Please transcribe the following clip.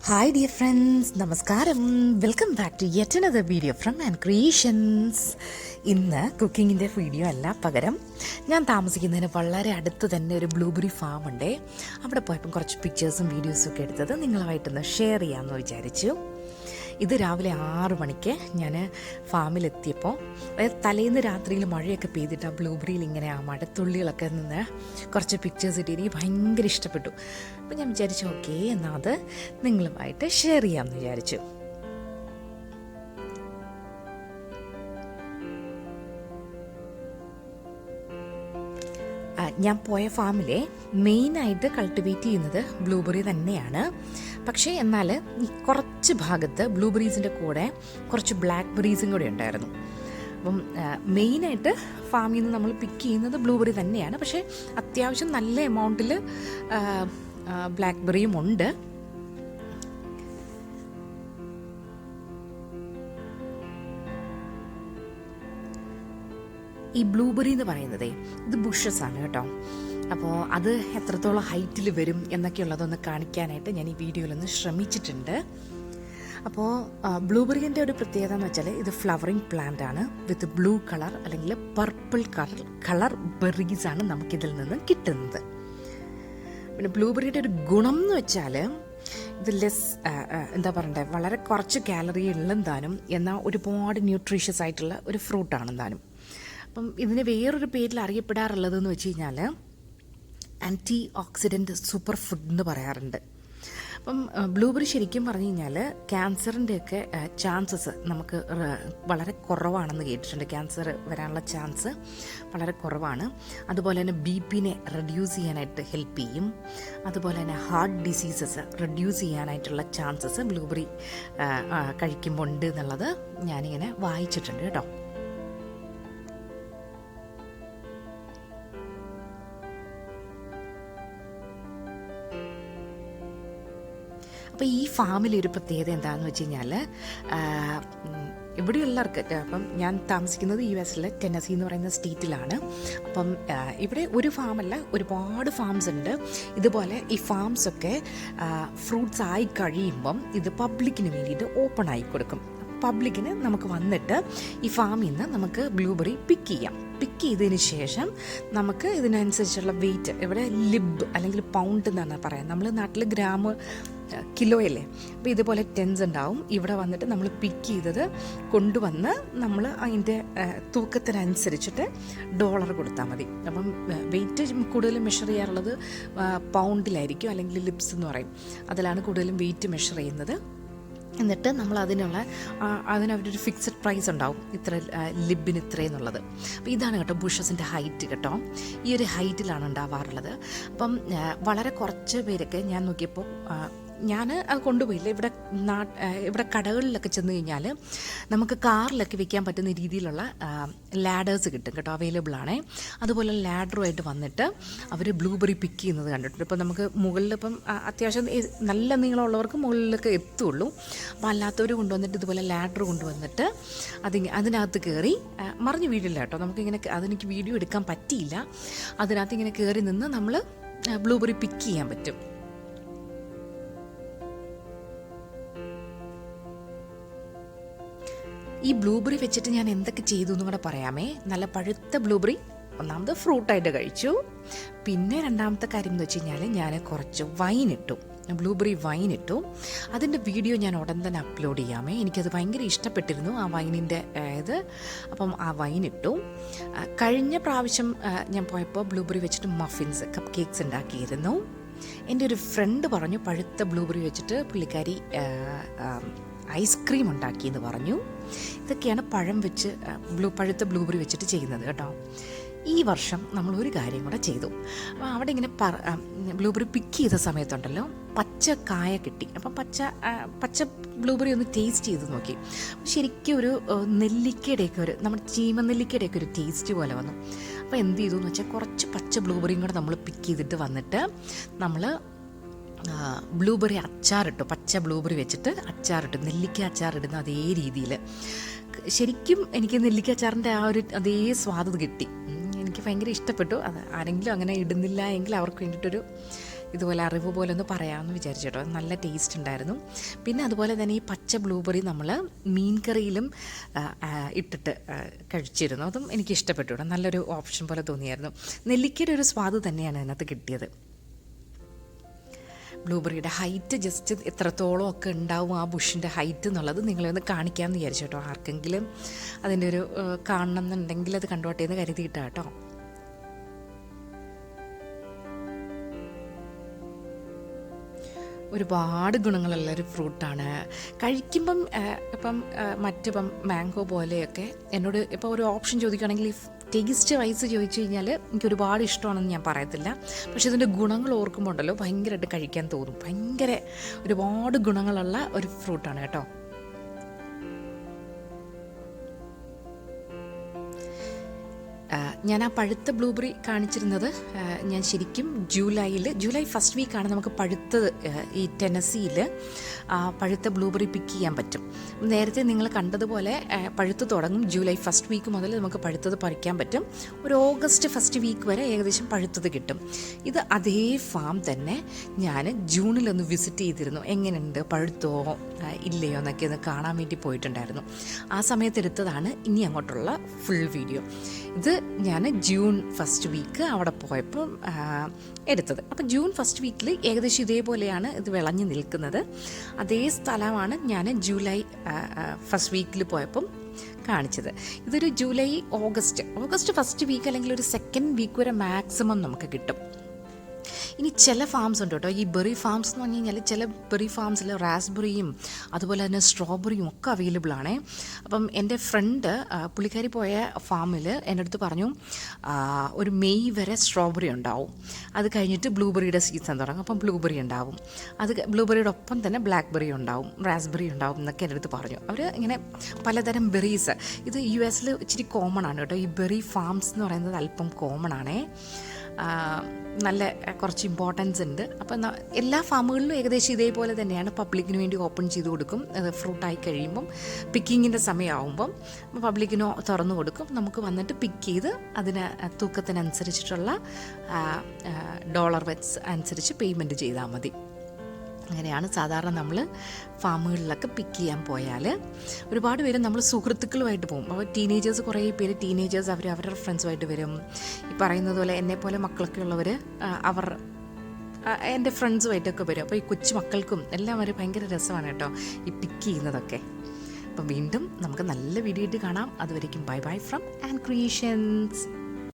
Hi dear friends, നമസ്കാരം. Welcome back to yet another video from AnnCreations. ഇന്ന് കുക്കിങ്ങിൻ്റെ video അല്ല, പകരം ഞാൻ താമസിക്കുന്നതിന് വളരെ അടുത്ത് തന്നെ ഒരു ബ്ലൂബെറി ഫാം ഉണ്ട്. അവിടെ പോയപ്പം കുറച്ച് പിക്ചേഴ്സും വീഡിയോസും ഒക്കെ എടുത്തത് നിങ്ങളുമായിട്ടൊന്ന് ഷെയർ ചെയ്യാമെന്ന് വിചാരിച്ചു. ഇത് രാവിലെ 6 മണിക്ക് ഞാൻ ഫാമിലെത്തിയപ്പോൾ, അതായത് തലേന്ന് രാത്രിയിൽ മഴയൊക്കെ പെയ്തിട്ട് ആ ബ്ലൂബെറിയിൽ ഇങ്ങനെ ആ മഴത്തുള്ളികളൊക്കെ നിന്ന് കുറച്ച് പിക്ചേഴ്സ് ഇട്ട് എനിക്ക് ഭയങ്കര ഇഷ്ടപ്പെട്ടു. അപ്പോൾ ഞാൻ വിചാരിച്ചു ഓക്കെ, എന്നാൽ അത് നിങ്ങളുമായിട്ട് ഷെയർ ചെയ്യാമെന്ന് വിചാരിച്ചു. ഞാൻ പോയ ഫാമിലെ മെയിനായിട്ട് കൾട്ടിവേറ്റ് ചെയ്യുന്നത് ബ്ലൂബെറി തന്നെയാണ്. പക്ഷേ എന്നാൽ ഈ കുറച്ച് ഭാഗത്ത് ബ്ലൂബെറീസിൻ്റെ കൂടെ കുറച്ച് ബ്ലാക്ക്ബെറീസും കൂടെ ഉണ്ടായിരുന്നു. അപ്പം മെയിനായിട്ട് ഫാമിൽ നിന്ന് നമ്മൾ പിക്ക് ചെയ്യുന്നത് ബ്ലൂബെറി തന്നെയാണ്. പക്ഷേ അത്യാവശ്യം നല്ല എമൗണ്ടിൽ ബ്ലാക്ക്ബെറിയും ഉണ്ട്. ഈ ബ്ലൂബെറി എന്ന് പറയുന്നതേ ഇത് ബുഷസ് ആണ് കേട്ടോ. അപ്പോൾ അത് എത്രത്തോളം ഹൈറ്റിൽ വരും എന്നൊക്കെയുള്ളതൊന്ന് കാണിക്കാനായിട്ട് ഞാൻ ഈ വീഡിയോയിലൊന്ന് ശ്രമിച്ചിട്ടുണ്ട്. അപ്പോൾ ബ്ലൂബെറിൻ്റെ ഒരു പ്രത്യേകത എന്ന് വെച്ചാൽ ഇത് ഫ്ലവറിങ് പ്ലാന്റ് ആണ് വിത്ത് ബ്ലൂ കളർ അല്ലെങ്കിൽ പർപ്പിൾ കളർ ബെറീസാണ് നമുക്കിതിൽ നിന്ന് കിട്ടുന്നത്. പിന്നെ ബ്ലൂബെറിയുടെ ഒരു ഗുണം എന്ന് വെച്ചാൽ ഇത് എന്താ പറയണ്ടേ, വളരെ കുറച്ച് കാലറി ഉള്ളും താനും, എന്നാൽ ഒരുപാട് ന്യൂട്രീഷ്യസ് ആയിട്ടുള്ള ഒരു ഫ്രൂട്ടാണ് താനും. അപ്പം ഇതിന് വേറൊരു പേരിൽ അറിയപ്പെടാറുള്ളതെന്ന് വെച്ച് കഴിഞ്ഞാൽ ആൻറ്റി ഓക്സിഡൻറ്റ് സൂപ്പർ ഫുഡ് എന്ന് പറയാറുണ്ട്. അപ്പം ബ്ലൂബെറി ശരിക്കും പറഞ്ഞു കഴിഞ്ഞാൽ ക്യാൻസറിൻ്റെയൊക്കെ ചാൻസസ് നമുക്ക് വളരെ കുറവാണെന്ന് കേട്ടിട്ടുണ്ട്. ക്യാൻസർ വരാനുള്ള ചാൻസ് വളരെ കുറവാണ്. അതുപോലെ തന്നെ BP-നെ റെഡ്യൂസ് ചെയ്യാനായിട്ട് ഹെൽപ്പ് ചെയ്യും. അതുപോലെ തന്നെ ഹാർട്ട് ഡിസീസസ് റെഡ്യൂസ് ചെയ്യാനായിട്ടുള്ള ചാൻസസ് ബ്ലൂബെറി കഴിക്കുമ്പോൾ ഉണ്ട് എന്നുള്ളത് ഞാനിങ്ങനെ വായിച്ചിട്ടുണ്ട് കേട്ടോ. അപ്പോൾ ഈ ഫാമിലൊരു പ്രത്യേകത എന്താണെന്ന് വെച്ച് കഴിഞ്ഞാൽ, ഇവിടെയുള്ളവർക്ക്, അപ്പം ഞാൻ താമസിക്കുന്നത് US-ലെ ടെന്നസി എന്ന് പറയുന്ന സ്റ്റേറ്റിലാണ്. അപ്പം ഇവിടെ ഒരു ഫാമല്ല, ഒരുപാട് ഫാംസ് ഉണ്ട്. ഇതുപോലെ ഈ ഫാംസൊക്കെ ഫ്രൂട്ട്സ് ആയി കഴിയുമ്പം ഇത് പബ്ലിക്കിന് വേണ്ടിയിട്ട് ഓപ്പൺ ആയി കൊടുക്കും. പബ്ലിക്കിന് നമുക്ക് വന്നിട്ട് ഈ ഫാമിൽ നിന്ന് നമുക്ക് ബ്ലൂബെറി പിക്ക് ചെയ്യാം. പിക്ക് ചെയ്തതിന് ശേഷം നമുക്ക് ഇതിനനുസരിച്ചുള്ള വെയിറ്റ്, ഇവിടെ ലിബ് അല്ലെങ്കിൽ പൗണ്ട് എന്നാണ് പറയാം. നമ്മൾ നാട്ടിൽ ഗ്രാം കിലോയല്ലേ, അപ്പോൾ ഇതുപോലെ ടെൻസ് ഉണ്ടാവും. ഇവിടെ വന്നിട്ട് നമ്മൾ പിക്ക് ചെയ്തത് കൊണ്ടുവന്ന് നമ്മൾ അതിൻ്റെ തൂക്കത്തിനനുസരിച്ചിട്ട് $1 കൊടുത്താൽ മതി. അപ്പം വെയിറ്റ് കൂടുതലും മെഷർ ചെയ്യാറുള്ളത് പൗണ്ടിലായിരിക്കും, അല്ലെങ്കിൽ ലിബ്സ് എന്ന് പറയും. അതിലാണ് കൂടുതലും വെയിറ്റ് മെഷർ ചെയ്യുന്നത്. എന്നിട്ട് നമ്മൾ അതിനവരൊരു ഫിക്സഡ് പ്രൈസ് ഉണ്ടാവും, ഇത്ര ലിബിന് ഇത്രയെന്നുള്ളത്. അപ്പോൾ ഇതാണ് കേട്ടോ ബുഷസിൻ്റെ ഹൈറ്റ് കേട്ടോ. ഈ ഒരു ഹൈറ്റിലാണ് ഉണ്ടാവാറുള്ളത്. അപ്പം വളരെ കുറച്ച് പേരൊക്കെ ഞാൻ നോക്കിയപ്പോൾ, ഞാൻ അത് കൊണ്ടുപോയില്ല. ഇവിടെ കടകളിലൊക്കെ ചെന്ന് കഴിഞ്ഞാൽ നമുക്ക് കാറിലൊക്കെ വെക്കാൻ പറ്റുന്ന രീതിയിലുള്ള ലാഡേഴ്സ് കിട്ടും കേട്ടോ, അവൈലബിൾ ആണ്. അതുപോലെ ലാഡറുമായിട്ട് വന്നിട്ട് അവർ ബ്ലൂബെറി പിക്ക് ചെയ്യുന്നത് കണ്ടിട്ടുണ്ട്. ഇപ്പോൾ നമുക്ക് മുകളിൽ, ഇപ്പം അത്യാവശ്യം നല്ല നീളമുള്ളവർക്ക് മുകളിലൊക്കെ എത്തുള്ളൂ. അപ്പോൾ അല്ലാത്തവർ കൊണ്ടുവന്നിട്ട് ഇതുപോലെ ലാഡർ കൊണ്ടുവന്നിട്ട് അതിനകത്ത് കയറി, മറിഞ്ഞ് വീടില്ല കേട്ടോ, നമുക്കിങ്ങനെ അതെനിക്ക് വീഡിയോ എടുക്കാൻ പറ്റിയില്ല. അതിനകത്ത് ഇങ്ങനെ കയറി നിന്ന് നമ്മൾ ബ്ലൂബെറി പിക്ക് ചെയ്യാൻ പറ്റും. ഈ ബ്ലൂബെറി വെച്ചിട്ട് ഞാൻ എന്തൊക്കെ ചെയ്തു എന്നും കൂടെ പറയാമേ. നല്ല പഴുത്ത ബ്ലൂബെറി ഒന്നാമത് ഫ്രൂട്ടായിട്ട് കഴിച്ചു. പിന്നെ രണ്ടാമത്തെ കാര്യം എന്ന് വെച്ച് കഴിഞ്ഞാൽ ഞാൻ കുറച്ച് വൈനിട്ടു, ബ്ലൂബെറി വൈനിട്ടു. അതിൻ്റെ വീഡിയോ ഞാൻ ഉടൻ തന്നെ അപ്ലോഡ് ചെയ്യാമേ. എനിക്കത് ഭയങ്കര ഇഷ്ടപ്പെട്ടിരുന്നു, ആ വൈനിൻ്റെ ഇത്. അപ്പം ആ വൈനിട്ടു. കഴിഞ്ഞ പ്രാവശ്യം ഞാൻ പോയപ്പോൾ ബ്ലൂബെറി വെച്ചിട്ട് മഫിൻസ്, കപ്പ് കേക്ക്സ് ഉണ്ടാക്കിയിരുന്നു. എൻ്റെ ഒരു ഫ്രണ്ട് പറഞ്ഞു പഴുത്ത ബ്ലൂബെറി വെച്ചിട്ട് പുള്ളിക്കാരി ഐസ്ക്രീം ഉണ്ടാക്കിയെന്ന് പറഞ്ഞു. ഇതൊക്കെയാണ് പഴുത്ത ബ്ലൂബെറി വെച്ചിട്ട് ചെയ്യുന്നത് കേട്ടോ. ഈ വർഷം നമ്മൾ ഒരു കാര്യം കൂടെ ചെയ്തു. അപ്പോൾ അവിടെ ഇങ്ങനെ ബ്ലൂബെറി പിക്ക് ചെയ്ത സമയത്തുണ്ടല്ലോ, പച്ച കായ കിട്ടി. അപ്പം പച്ച ബ്ലൂബെറി ഒന്ന് ടേസ്റ്റ് ചെയ്ത് നോക്കി. ശരിക്കും ഒരു നെല്ലിക്കയുടെയൊക്കെ നമ്മുടെ ചീമനെല്ലിക്കയുടെയൊക്കെ ഒരു ടേസ്റ്റ് പോലെ വന്നു. അപ്പോൾ എന്ത് ചെയ്തു എന്ന് വെച്ചാൽ കുറച്ച് പച്ച ബ്ലൂബെറിയും കൂടെ നമ്മൾ പിക്ക് ചെയ്തിട്ട് വന്നിട്ട് നമ്മൾ ബ്ലൂബെറി അച്ചാറിട്ടു. പച്ച ബ്ലൂബെറി വെച്ചിട്ട് അച്ചാറിട്ടു, നെല്ലിക്ക അച്ചാറിടുന്ന അതേ രീതിയിൽ. ശരിക്കും എനിക്ക് നെല്ലിക്ക അച്ചാറിൻ്റെ ആ ഒരു അതേ സ്വാദ് കിട്ടി. എനിക്ക് ഭയങ്കര ഇഷ്ടപ്പെട്ടു. അത് ആരെങ്കിലും അങ്ങനെ ഇടുന്നില്ല എങ്കിൽ അവർക്ക് വേണ്ടിയിട്ടൊരു ഇതുപോലെ അറിവ് പോലെ ഒന്ന് പറയാമെന്ന് വിചാരിച്ചു കേട്ടോ. നല്ല ടേസ്റ്റ് ഉണ്ടായിരുന്നു. പിന്നെ അതുപോലെ തന്നെ ഈ പച്ച ബ്ലൂബെറി നമ്മൾ മീൻ കറിയിലും ഇട്ടിട്ട് കഴിച്ചിരുന്നു. അതും എനിക്ക് ഇഷ്ടപ്പെട്ടു കേട്ടോ. നല്ലൊരു ഓപ്ഷൻ പോലെ തോന്നിയായിരുന്നു. നെല്ലിക്കയുടെ ഒരു സ്വാദ് തന്നെയാണ് അതിനകത്ത് കിട്ടിയത്. ബ്ലൂബെറിയുടെ ഹൈറ്റ് ജസ്റ്റ് എത്രത്തോളം ഒക്കെ ഉണ്ടാവും ആ ബുഷിൻ്റെ ഹൈറ്റ് എന്നുള്ളത് നിങ്ങളെ ഒന്ന് കാണിക്കാമെന്ന് വിചാരിച്ചു കേട്ടോ. ആർക്കെങ്കിലും അതിൻ്റെ ഒരു കാണണം എന്നുണ്ടെങ്കിൽ അത് കണ്ടോട്ടെ എന്ന് കരുതിയിട്ടാണ് കേട്ടോ. ഒരുപാട് ഗുണങ്ങളുള്ളൊരു ഫ്രൂട്ടാണ്. കഴിക്കുമ്പം മറ്റിപ്പം മാംഗോ പോലെയൊക്കെ എന്നോട് ഇപ്പോൾ ഒരു ഓപ്ഷൻ ചോദിക്കുകയാണെങ്കിൽ ടേസ്റ്റ് വൈസ് ചോദിച്ചു കഴിഞ്ഞാൽ എനിക്ക് ഒരുപാട് ഇഷ്ടമാണെന്ന് ഞാൻ പറയത്തില്ല. പക്ഷേ ഇതിൻ്റെ ഗുണങ്ങൾ ഓർക്കുമ്പോൾ ഉണ്ടല്ലോ ഭയങ്കരമായിട്ട് കഴിക്കാൻ തോന്നും. ഒരുപാട് ഗുണങ്ങളുള്ള ഒരു ഫ്രൂട്ടാണ് കേട്ടോ. ഞാൻ ആ പഴുത്ത ബ്ലൂബെറി കാണിച്ചിരുന്നത് ഞാൻ ശരിക്കും ജൂലൈ ഫസ്റ്റ് വീക്കാണ് നമുക്ക് പഴുത്തത് ഈ ടെന്നസിയിൽ പഴുത്ത ബ്ലൂബെറി പിക്ക് ചെയ്യാൻ പറ്റും. നേരത്തെ നിങ്ങൾ കണ്ടതുപോലെ പഴുത്ത് തുടങ്ങും. ജൂലൈ ഫസ്റ്റ് വീക്ക് മുതൽ നമുക്ക് പഴുത്തത് പറിക്കാൻ പറ്റും. ഒരു ഓഗസ്റ്റ് ഫസ്റ്റ് വീക്ക് വരെ ഏകദേശം പഴുത്തത് കിട്ടും. ഇത് അതേ ഫാം തന്നെ ഞാൻ ജൂണിലൊന്ന് വിസിറ്റ് ചെയ്തിരുന്നു. എങ്ങനെയുണ്ട്, പഴുത്തോ ഇല്ലയോ എന്നൊക്കെ ഒന്ന് കാണാൻ വേണ്ടി പോയിട്ടുണ്ടായിരുന്നു. ആ സമയത്ത് എടുത്തതാണ് ഇനി അങ്ങോട്ടുള്ള ഫുൾ വീഡിയോ. ഇത് ഞാൻ ജൂൺ ഫസ്റ്റ് വീക്ക് അവിടെ പോയപ്പോൾ എടുത്തത്. അപ്പോൾ ജൂൺ ഫസ്റ്റ് വീക്കിൽ ഏകദേശം ഇതേപോലെയാണ് ഇത് വിളഞ്ഞു നിൽക്കുന്നത്. അതേ സ്ഥലമാണ് ഞാൻ ജൂലൈ ഫസ്റ്റ് വീക്കിൽ പോയപ്പം കാണിച്ചത്. ഇതൊരു ഓഗസ്റ്റ് ഫസ്റ്റ് വീക്ക് അല്ലെങ്കിൽ ഒരു സെക്കൻഡ് വീക്ക് വരെ മാക്സിമം നമുക്ക് കിട്ടും. ഇനി ചില ഫാംസ് ഉണ്ട് കേട്ടോ. ഈ ബെറി ഫാംസ് എന്ന് പറഞ്ഞു കഴിഞ്ഞാൽ ചില ബെറി ഫാംസിൽ റാസ്ബെറിയും അതുപോലെ തന്നെ സ്ട്രോബെറിയും ഒക്കെ അവൈലബിൾ ആണ്. അപ്പം എൻ്റെ ഫ്രണ്ട് പുള്ളിക്കാരി പോയ ഫാമിൽ എൻ്റെ അടുത്ത് പറഞ്ഞു ഒരു മെയ് വരെ സ്ട്രോബെറി ഉണ്ടാവും. അത് കഴിഞ്ഞിട്ട് ബ്ലൂബെറിയുടെ സീസൺ തുടങ്ങും. അപ്പം ബ്ലൂബെറി ഉണ്ടാവും. ബ്ലൂബെറിയുടെ ഒപ്പം തന്നെ ബ്ലാക്ക്ബെറി ഉണ്ടാവും, റാസ്ബെറി ഉണ്ടാവും എന്നൊക്കെ എൻ്റെ അടുത്ത് പറഞ്ഞു. അവർ ഇങ്ങനെ പലതരം ബെറീസ്, ഇത് US ഇച്ചിരി കോമൺ ആണ് കേട്ടോ. ഈ ബെറി ഫാംസ് എന്ന് പറയുന്നത് അല്പം കോമൺ ആണേ. നല്ല കുറച്ച് ഇമ്പോർട്ടൻസ് ഉണ്ട്. അപ്പം എല്ലാ ഫാമുകളിലും ഏകദേശം ഇതേപോലെ തന്നെയാണ്. പബ്ലിക്കിന് വേണ്ടി ഓപ്പൺ ചെയ്ത് കൊടുക്കും. അത് ഫ്രൂട്ടായി കഴിയുമ്പം പിക്കിങ്ങിൻ്റെ സമയമാകുമ്പം പബ്ലിക്കിന് തുറന്നു കൊടുക്കും. നമുക്ക് വന്നിട്ട് പിക്ക് ചെയ്ത് അതിന് തൂക്കത്തിനനുസരിച്ചിട്ടുള്ള $, അനുസരിച്ച് പേയ്മെൻറ്റ് ചെയ്താൽ മതി. അങ്ങനെയാണ് സാധാരണ നമ്മൾ ഫാമുകളിലൊക്കെ പിക്ക് ചെയ്യാൻ പോയാൽ. ഒരുപാട് പേര് നമ്മൾ സുഹൃത്തുക്കളുമായിട്ട് പോകും. അപ്പോൾ കുറേ പേര് ടീനേജേഴ്സ് അവരുടെ ഫ്രണ്ട്സുമായിട്ട് വരും. ഈ പറയുന്നത് പോലെ എന്നെപ്പോലെ മക്കളൊക്കെ ഉള്ളവർ എൻ്റെ ഫ്രണ്ട്സുമായിട്ടൊക്കെ വരും. അപ്പോൾ ഈ കൊച്ചു മക്കൾക്കും എല്ലാം ഒരു ഭയങ്കര രസമാണ് കേട്ടോ ഈ പിക്ക് ചെയ്യുന്നതൊക്കെ. അപ്പം വീണ്ടും നമുക്ക് നല്ല വീഡിയോ ആയിട്ട് കാണാം. അതുവരേക്കും ബൈ ഫ്രം AnnCreations.